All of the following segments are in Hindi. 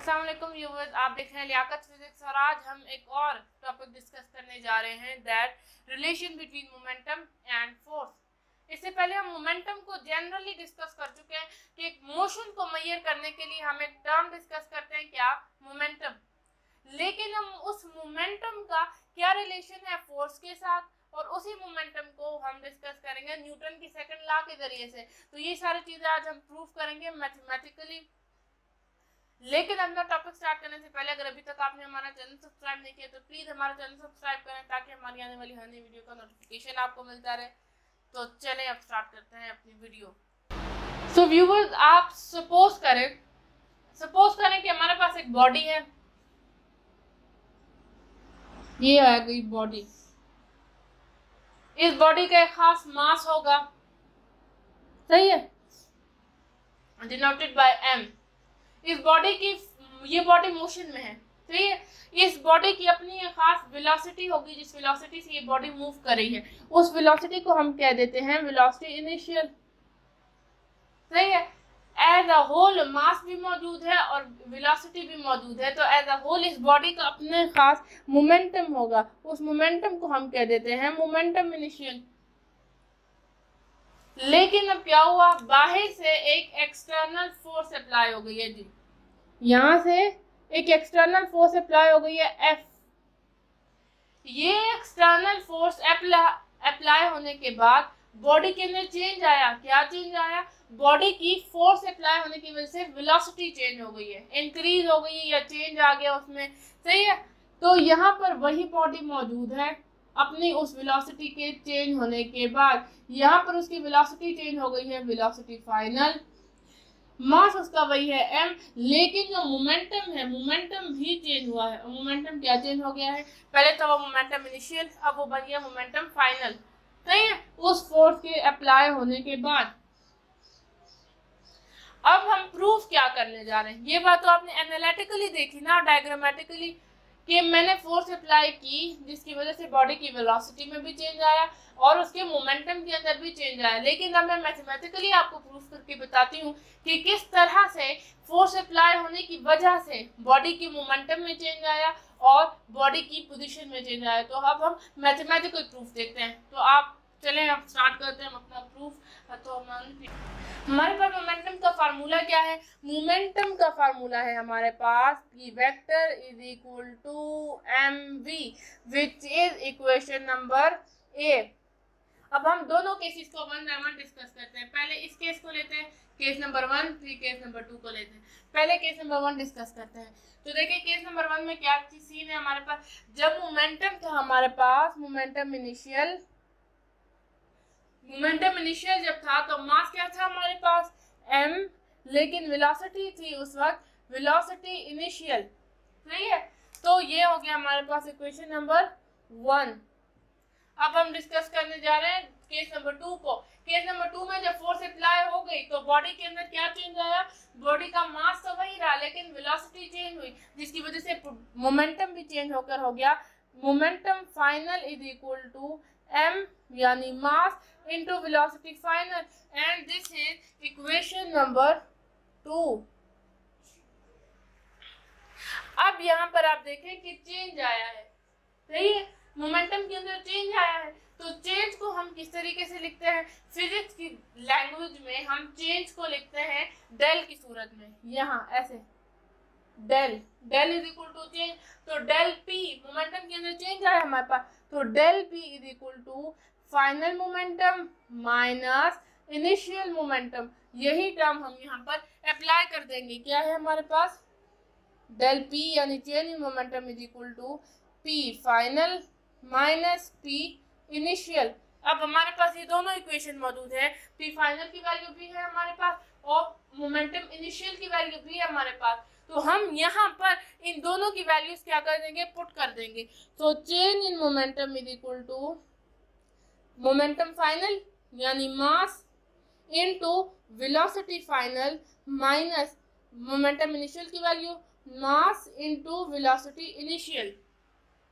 अस्सलाम वालेकुम व्यूअर्स, आप देख रहे हैं लियाकत फिजिक्स और आज हम एक और टॉपिक डिस्कस करने जा रहे हैं that relation between momentum and force. इससे पहले हम मोमेंटम को जनरली डिस्कस कर चुके हैं कि एक मोशन को मेजर करने के लिए हम एक टर्म डिस्कस करते हैं, क्या, मोमेंटम। लेकिन हम उस मोमेंटम का क्या रिलेशन है फोर्स के साथ, और उसी मोमेंटम को हम डिस्कस करेंगे न्यूटन की सेकंड लॉ के जरिए से। तो ये सारी चीजें आज हम प्रूव करेंगे मैथमेटिकली। लेकिन अपना टॉपिक स्टार्ट करने से पहले अगर अभी तक आपने हमारा चैनल सब्सक्राइब नहीं किया तो प्लीज हमारा चैनल सब्सक्राइब करें ताकि हमारी आने वाली हर नई वीडियो का नोटिफिकेशन आपको मिलता रहे। तो चलें अब स्टार्ट करते हैं अपनी वीडियो। सो व्यूअर्स, आप सपोज करें कि हमारे पास एक बॉडी है, ये आ गई बॉडी। इस बॉडी का एक खास मास होगा, सही है, डिनोटेड बाय m। इस बॉडी की, ये बॉडी मोशन में है, सही है। इस बॉडी की अपनी एक खास वेलोसिटी होगी, जिस वेलोसिटी से ये बॉडी मूव कर रही है उस वेलोसिटी को हम कह देते हैं वेलोसिटी इनिशियल, सही है। एज अ होल मास भी मौजूद है और वेलोसिटी भी मौजूद है, तो एज अ होल इस बॉडी का अपने खास मोमेंटम होगा, उस मोमेंटम को हम कह देते हैं मोमेंटम इनिशियल। लेकिन अब क्या हुआ, बाहर से एक एक्सटर्नल फोर्स अप्लाई हो गई है जी, यहां से एक एक्सटर्नल फोर्स अप्लाई हो गई है F। ये एक्सटर्नल फोर्स अप्लाई होने के बाद बॉडी के अंदर चेंज आया। क्या चेंज आया? बॉडी की फोर्स अप्लाई होने की वजह से वेलोसिटी चेंज हो गई है, इंक्रीज हो गई है या चेंज आ गया उसमें, सही है। तो यहाँ पर वही बॉडी मौजूद है अपनी उस वेलोसिटी के चेंज होने के बाद। यहाँ पर उसकी वेलोसिटी चेंज हो गई है, वेलोसिटी फाइनल, मास उसका वही है m, लेकिन जो मोमेंटम है मोमेंटम भी चेंज हुआ है। मोमेंटम क्या चेंज हो गया है? पहले तो वो मोमेंटम इनिशियल, अब वो बन गया मोमेंटम फाइनल, सही है, उस फोर्स के अप्लाई होने के बाद। अब हम प्रूफ क्या करने जा रहे हैं, ये बात तो आपने एनालिटिकली देखी ना, डायग्रामेटिकली, कि मैंने फोर्स अप्लाई की जिसकी वजह से बॉडी की वेलोसिटी में भी चेंज आया और उसके मोमेंटम के अंदर भी चेंज आया। लेकिन अब मैं मैथमेटिकली आपको प्रूफ करके बताती हूँ कि किस तरह से फोर्स अप्लाई होने की वजह से बॉडी की मोमेंटम में चेंज आया और बॉडी की पोजीशन में चेंज आया। तो अब हम मैथमेटिकल प्रूफ देखते हैं। तो आप चलें, अब स्टार्ट करते हैं अपना प्रूफ। तो हमारे पास मोमेंटम का फार्मूला क्या है? मोमेंटम का फार्मूला है हमारे पास p vector is equal to mv, which is equation number a। अब हम दोनों केसेस को वन बाय वन डिस्कस करते हैं। पहले इस केस को लेते हैं, केस नंबर 1, फिर केस नंबर 2 को लेते हैं। पहले केस नंबर 1 डिस्कस करते हैं। तो देखिए केस नंबर 1 में क्या सीन है हमारे पास। जब मोमेंटम था हमारे पास, मोमेंटम इनिशियल जब था तो मास क्या था हमारे पास, m, लेकिन वेलोसिटी थी उस वक्त वेलोसिटी इनिशियल, सही है। तो ये हो गया हमारे पास इक्वेशन नंबर 1। अब हम डिस्कस करने जा रहे हैं केस नंबर 2 को। केस नंबर 2 में जब फोर्स अप्लाई हो गई तो बॉडी के अंदर क्या चेंज आया? बॉडी का मास तो वही रहा लेकिन वेलोसिटी चेंज हुई, जिसकी वजह से मोमेंटम भी चेंज होकर हो गया momentum final is equal to m, यानी mass into velocity final, and this is equation number 2। अब यहाँ पर आप देखें कि चेंज आया है, सही है, मोमेंटम के अंदर चेंज आया है। तो चेंज को हम किस तरीके से लिखते हैं? फिजिक्स की लैंग्वेज में हम चेंज को लिखते हैं डेल की सूरत में, यहाँ ऐसे del is equal to change. तो डेल पी, मोमेंटम के अंदर चेंज आया हमारे पास, तो del P is equal to final momentum minus initial momentum. यही टर्म हम यहाँ पर अप्लाई कर देंगे। क्या है हमारे पास? डेल पी यानी change in momentum is equal to P final minus P initial. अब हमारे पास ये दोनों इक्वेशन मौजूद है, पी फाइनल की वैल्यू भी है हमारे पास और मोमेंटम इनिशियल की वैल्यू भी है हमारे पास। तो हम यहाँ पर इन दोनों की वैल्यूज क्या कर देंगे? पुट कर देंगे। तो change in momentum is equal to momentum final यानी mass into velocity final minus momentum initial की value mass into velocity initial,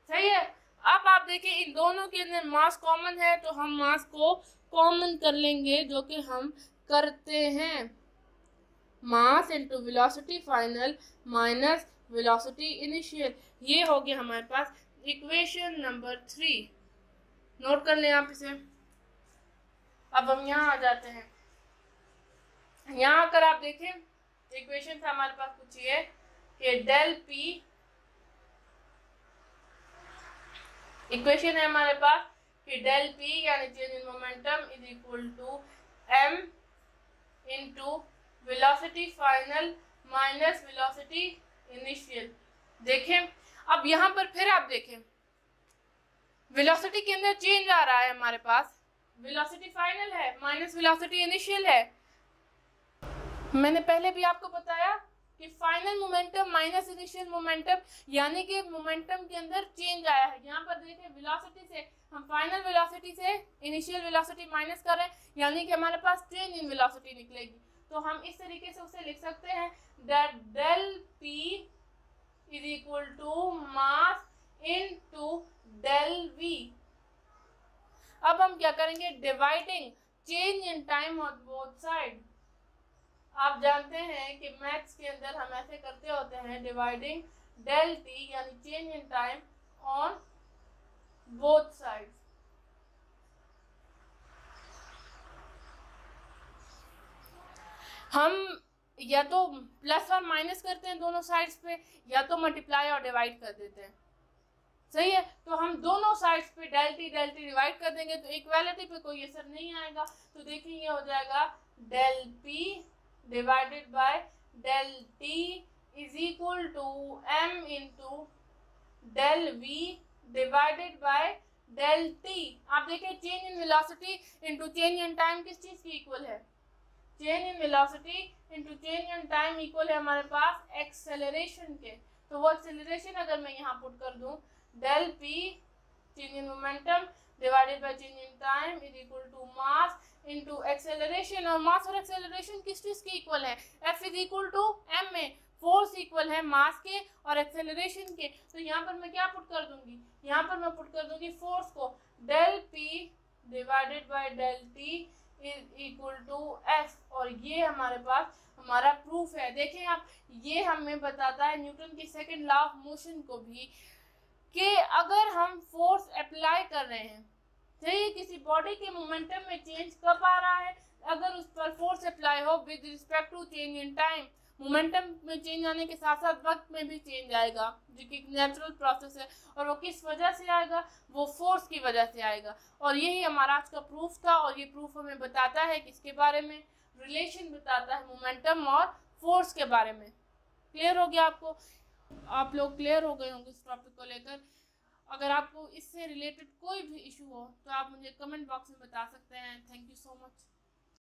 सही है। अब आप देखिए इन दोनों के अंदर मास कॉमन है तो हम मास को कॉमन कर लेंगे, जो कि हम करते हैं। Mass into velocity final minus velocity initial. ये हो गया हमारे पास इक्वेशन नंबर 3। नोट कर लें आप इसे। अब हम यहाँ आ जाते हैं। यहाँ अगर आप देखें इक्वेशन से हमारे पास कुछ ये कि डेल पी, इक्वेशन है हमारे पास कि डेल पी यानी change in momentum is equal to M into velocity final minus velocity initial. देखें अब यहाँ पर फिर आप देखें वेलोसिटी के अंदर चेंज आ रहा है हमारे पास, वेलोसिटी फाइनल है माइनस वेलोसिटी इनिशियल है। मैंने पहले भी आपको बताया कि final momentum minus initial momentum यानी कि मोमेंटम के अंदर चेंज आया है। यहाँ पर देखें वेलोसिटी से हम फाइनल वेलोसिटी से इनिशियल वेलोसिटी माइनस कर रहे हैं यानी कि हमारे पास चेंज इन वेलोसिटी निकलेगी। तो हम इस तरीके से उसे लिख सकते हैं that del P is equal to mass into del V. अब हम क्या करेंगे, dividing change in time on both side. आप जानते हैं कि मैथ्स के अंदर हम ऐसे करते होते हैं डिवाइडिंग डेल टी यानी change in time on both sides. हम या तो प्लस और माइनस करते हैं दोनों साइड्स पे या तो मल्टीप्लाई और डिवाइड कर देते हैं। सही है, तो हम दोनों साइड्स पे डेल टी डिवाइड कर देंगे तो इक्वालिटी पे कोई असर नहीं आएगा। तो देखिए ये हो जाएगा del P divided by del T is equal to M into del V divided by del T. आप देखिए change in velocity into change in time किस चीज की इक्वल है, change in velocity into change in time equal है हमारे पास एक्सेलरेशन के। तो वो एक्सेलरेशन अगर मैं यहाँ पुट कर दूं del P change in momentum divided by change in time is equal to mass into acceleration. और मास और एक्सेलरेशन किस चीज की इक्वल है, F is equal to M में फोर्स इक्वल है मास के और एक्सेलरेशन के। तो यहाँ पर मैं क्या पुट कर दूंगी, यहाँ पर मैं पुट कर दूंगी फोर्स को del P divided by del T is equal to F. और ये हमारे पास हमारा प्रूफ है। देखें आप, ये हमें बताता है न्यूटन की सेकंड लॉ ऑफ मोशन को भी कि अगर हम फोर्स अप्लाई कर रहे हैं, चाहिए किसी बॉडी के मोमेंटम में चेंज कब आ रहा है, अगर उस पर फोर्स अप्लाई हो with respect to change in time. Momentum में चेंज आने के साथ साथ वक्त में भी चेंज आएगा जो कि नेचुरल प्रोसेस है। और वो किस वजह से आएगा, वो फोर्स की वजह से आएगा। और यही हमारा आज का प्रूफ था। और ये प्रूफ हमें बताता है किसके बारे में, रिलेशन बताता है मोमेंटम और फोर्स के बारे में। क्लियर हो गया आपको, आप लोग क्लियर हो गए होंगे इस टॉपिक को लेकर। अगर आपको इससे रिलेटेड कोई भी इशू हो तो आप मुझे कमेंट बॉक्स में बता सकते हैं। Thank you so much.